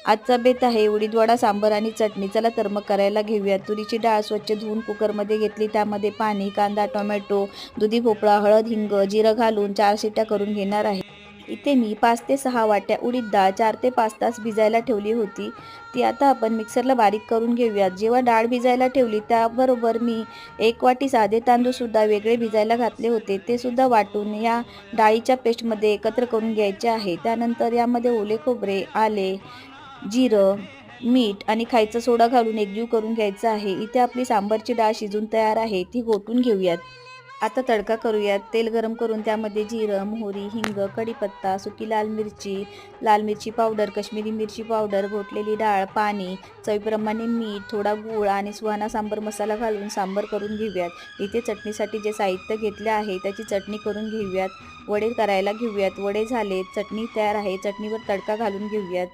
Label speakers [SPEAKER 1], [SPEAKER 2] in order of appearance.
[SPEAKER 1] आजचा बेत आहे उडीद वडा, सांबर आणि चटणी. चला तर मग करायला घेऊयात. तुरीची डाळ स्वच्छ धुवून कुकरमध्ये घेतली. त्यामध्ये पाणी, कांदा, टोमॅटो, दुधी भोपळा, हळद, हिंग, जिरं घालून 4 शिट्ट्या करून घेणार आहे. इथे मी 5 ते 6 वाट्या उडीद डाळ 4 ते 5 तास भिजायला ठेवली होती. ती आता आपण मिक्सरला बारीक करून घेऊयात. जेव्हा डाळ भिजायला ठेवली त्याबरोबर मी 1 वाटी साधे तांदूळसुद्धा वेगळे भिजायला घातले होते. ते सुद्धा वाटून या डाळीच्या पेस्टमध्ये एकत्र करून घ्यायचे आहे. त्यानंतर यामध्ये ओले खोबरे, आले, जिरं, मीठ आणि खायचा सोडा घालून एकजीव करून घ्यायचा आहे. इथे आपली सांबारची डाळ शिजून तयार आहे. ती घोटून घेऊयात. आता तडका करूयात. तेल गरम करून त्यामध्ये जिरं, मोहरी, हिंग, कढीपत्ता, सुकी लाल मिरची पावडर, काश्मीरी मिरची पावडर, घोटलेली डाळ, पाणी, चवीप्रमाणे मीठ, थोडा गूळ आणि सुहाना सांबर मसाला घालून सांबर करून घेऊयात. इथे चटणीसाठी जे साहित्य घेतले आहे त्याची चटणी करून घेऊयात. वडे करायला घेऊयात. वडे झाले, चटणी तयार आहे. चटणीवर तडका घालून घेऊयात.